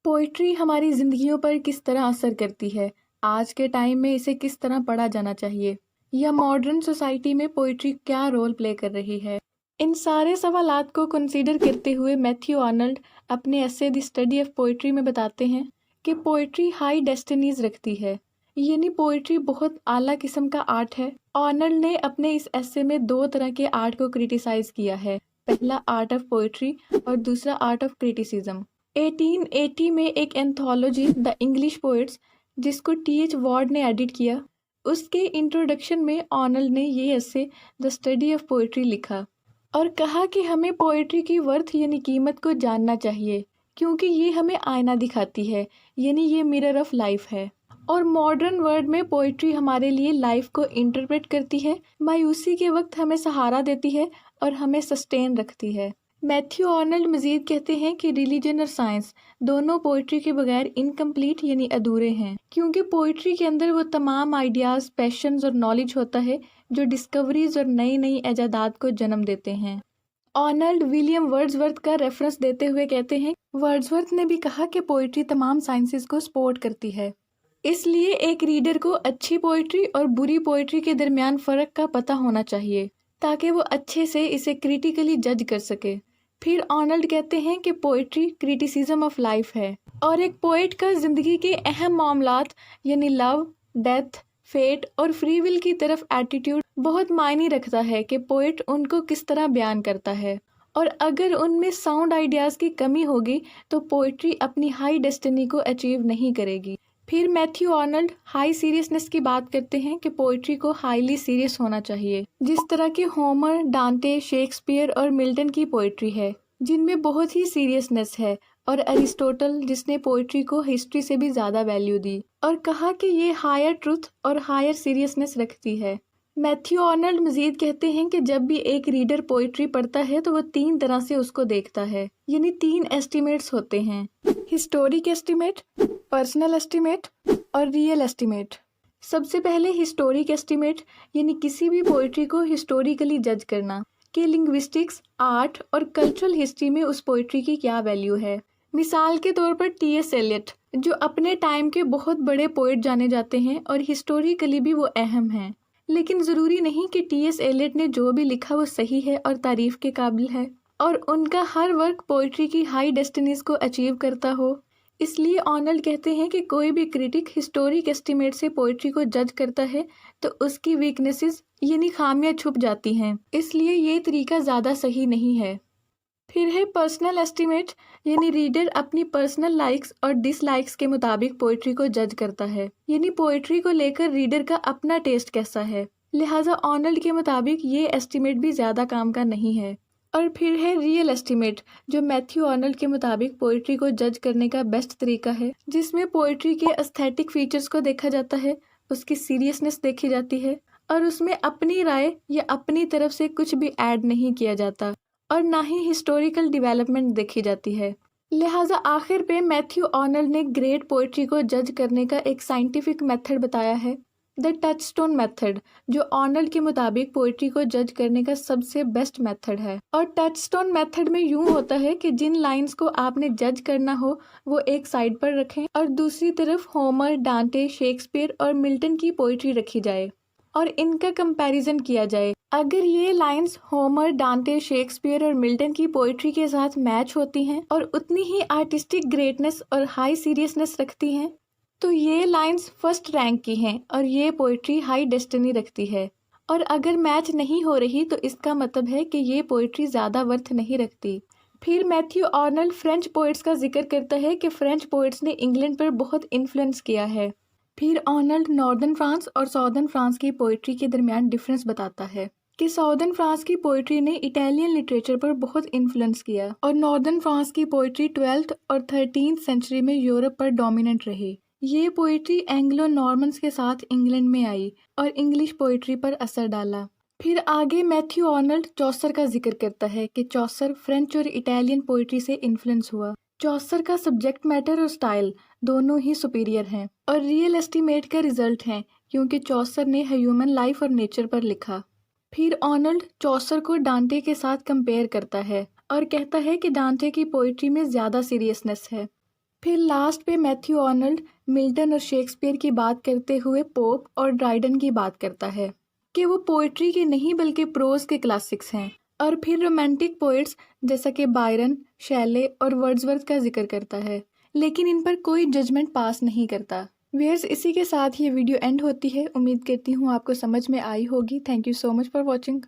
Poetry हमारी ज़िंदगियों पर किस तरह असर करती है? आज के टाइम में इसे किस तरह पढ़ा जाना चाहिए? या मॉडर्न सोसाइटी में पोइट्री क्या रोल प्ले कर रही है? इन सारे सवालात को कंसीडर करते हुए मैथ्यू आर्नल्ड अपने एसे द स्टडी ऑफ पोइट्री में बताते हैं कि पोइट्री हाई डेस्टिनीज रखती है, यानी पोइट्री बहुत आला किस्म का आर्ट है। आर्नल्ड ने अपने इस एसे में दो तरह के आर्ट को क्रिटिसाइज किया है, पहला आर्ट ऑफ पोइट्री और दूसरा आर्ट ऑफ क्रिटिसिज्म। 1880 में एक एंथोलॉजी द इंग्लिश पोइट्स, जिसको टी.एच. वार्ड ने एडिट किया, उसके इंट्रोडक्शन में आर्नल्ड ने ये ऐसे द स्टडी ऑफ पोइट्री लिखा और कहा कि हमें पोइट्री की वर्थ यानी कीमत को जानना चाहिए, क्योंकि ये हमें आईना दिखाती है, यानी ये मिरर ऑफ लाइफ है। और मॉडर्न वर्ल्ड में पोइट्री हमारे लिए लाइफ को इंटरप्रेट करती है, मायूसी के वक्त हमें सहारा देती है और हमें सस्टेन रखती है। मैथ्यू आर्नल्ड मजीद कहते हैं कि रिलीजन और साइंस दोनों पोइट्री के बगैर इनकम्प्लीट यानी अधूरे हैं, क्योंकि पोइट्री के अंदर वो तमाम आइडियाज़, पैशंस और नॉलेज होता है जो डिस्कवरीज और नई नई ईजादात को जन्म देते हैं। आर्नल्ड विलियम वर्ड्सवर्थ का रेफरेंस देते हुए कहते हैं, वर्ड्सवर्थ ने भी कहा कि पोइट्री तमाम साइंसेस को सपोर्ट करती है, इसलिए एक रीडर को अच्छी पोइट्री और बुरी पोइट्री के दरमियान फ़र्क का पता होना चाहिए ताकि वो अच्छे से इसे क्रिटिकली जज कर सके। फिर आर्नल्ड कहते हैं कि पोइट्री क्रिटिसिज्म ऑफ लाइफ है और एक पोइट का ज़िंदगी के अहम मामलात यानी लव, डेथ, फेट और फ्री विल की तरफ एटीट्यूड बहुत मायने रखता है कि पोइट उनको किस तरह बयान करता है, और अगर उनमें साउंड आइडियाज़ की कमी होगी तो पोइट्री अपनी हाई डेस्टिनी को अचीव नहीं करेगी। फिर मैथ्यू आर्नल्ड हाई सीरियसनेस की बात करते हैं कि पोइट्री को हाईली सीरियस होना चाहिए, जिस तरह के होमर, डांटे, शेक्सपियर और मिल्टन की पोइट्री है जिनमें बहुत ही सीरियसनेस है, और अरिस्टोटल जिसने पोइट्री को हिस्ट्री से भी ज़्यादा वैल्यू दी और कहा कि ये हायर ट्रुथ और हायर सीरियसनेस रखती है। मैथ्यू आर्नल्ड मजीद कहते हैं कि जब भी एक रीडर पोइट्री पढ़ता है तो वो तीन तरह से उसको देखता है, यानी तीन एस्टिमेट्स होते हैं, हिस्टोरिक एस्टिमेट, पर्सनल एस्टिमेट और रियल एस्टिमेट। सबसे पहले हिस्टोरिक एस्टिमेट यानी किसी भी पोइट्री को हिस्टोरिकली जज करना कि लिंग्विस्टिक्स, आर्ट और कल्चरल हिस्ट्री में उस पोइट्री की क्या वैल्यू है। मिसाल के तौर पर टी.एस. एलियट, जो अपने टाइम के बहुत बड़े पोइट जाने जाते हैं और हिस्टोरिकली भी वो अहम हैं, लेकिन ज़रूरी नहीं कि टी.एस. एलियट ने जो भी लिखा वो सही है और तारीफ़ के काबिल है और उनका हर वर्क पोइट्री की हाई डेस्टिनीज को अचीव करता हो। इसलिए आर्नल्ड कहते हैं कि कोई भी क्रिटिक हिस्टोरिक एस्टिमेट से पोइट्री को जज करता है तो उसकी वीकनेसेस यानी खामियां छुप जाती हैं, इसलिए ये तरीका ज़्यादा सही नहीं है। फिर है पर्सनल एस्टिमेट, यानी रीडर अपनी पर्सनल लाइक्स और डिसलाइक्स के मुताबिक पोइट्री को जज करता है, यानी पोइट्री को लेकर रीडर का अपना टेस्ट कैसा है। लिहाजा आर्नल्ड के मुताबिक ये एस्टिमेट भी ज़्यादा काम का नहीं है। और फिर है रियल एस्टिमेट, जो मैथ्यू आर्नल्ड के मुताबिक पोइट्री को जज करने का बेस्ट तरीका है, जिसमें पोइट्री के एस्थेटिक फीचर्स को देखा जाता है, उसकी सीरियसनेस देखी जाती है और उसमें अपनी राय या अपनी तरफ से कुछ भी ऐड नहीं किया जाता और ना ही हिस्टोरिकल डेवलपमेंट देखी जाती है। लिहाजा आखिर पे मैथ्यू आर्नल्ड ने ग्रेट पोइट्री को जज करने का एक साइंटिफिक मेथड बताया है, द टचस्टोन मेथड, जो आर्नल्ड के मुताबिक पोइट्री को जज करने का सबसे बेस्ट मेथड है। और टचस्टोन मेथड में यूं होता है कि जिन लाइंस को आपने जज करना हो वो एक साइड पर रखें और दूसरी तरफ होमर, डांटे, शेक्सपियर और मिल्टन की पोइट्री रखी जाए और इनका कंपैरिजन किया जाए। अगर ये लाइंस होमर, डांटे, शेक्सपियर और मिल्टन की पोइट्री के साथ मैच होती हैं और उतनी ही आर्टिस्टिक ग्रेटनेस और हाई सीरियसनेस रखती हैं, तो ये लाइंस फर्स्ट रैंक की हैं और ये पोइट्री हाई डेस्टिनी रखती है। और अगर मैच नहीं हो रही तो इसका मतलब है कि ये पोइट्री ज़्यादा वर्थ नहीं रखती। फिर मैथ्यू आर्नल्ड फ्रेंच पोइट्स का जिक्र करता है कि फ्रेंच पोइट्स ने इंग्लैंड पर बहुत इन्फ्लुएंस किया है। फिर आर्नल्ड नॉर्दर्न फ्रांस और साउदर्न फ्रांस की पोइट्री के दरमियान डिफरेंस बताता है कि साउदर्न फ्रांस की पोइट्री ने इटालियन लिटरेचर पर बहुत इन्फ्लुएंस किया और नॉर्दर्न फ्रांस की पोइट्री 12th और 13th सेंचुरी में यूरोप पर डोमिनेंट रही। ये पोइट्री एंग्लो नॉर्मन्स के साथ इंग्लैंड में आई और इंग्लिश पोइट्री पर असर डाला। फिर आगे मैथ्यू आर्नल्ड चौसर का जिक्र करता है कि चौसर फ्रेंच और इटालियन पोइट्री से इन्फ्लुएंस हुआ। चौसर का सब्जेक्ट मैटर और स्टाइल दोनों ही सुपीरियर हैं और रियल एस्टिमेट का रिजल्ट हैं, क्योंकि चौसर ने ह्यूमन लाइफ और नेचर पर लिखा। फिर आर्नल्ड चौसर को डांटे के साथ कंपेयर करता है और कहता है कि डांटे की पोइट्री में ज़्यादा सीरियसनेस है। फिर लास्ट पे मैथ्यू आर्नल्ड मिल्टन और शेक्सपियर की बात करते हुए पोप और ड्राइडन की बात करता है कि वो पोइट्री के नहीं बल्कि प्रोज के क्लासिक्स हैं। और फिर रोमांटिक पोइट्स जैसा कि बायरन, शैले और वर्ड्सवर्थ का जिक्र करता है, लेकिन इन पर कोई जजमेंट पास नहीं करता। व्यूअर्स, इसी के साथ ये वीडियो एंड होती है। उम्मीद करती हूँ आपको समझ में आई होगी। Thank you so much for watching.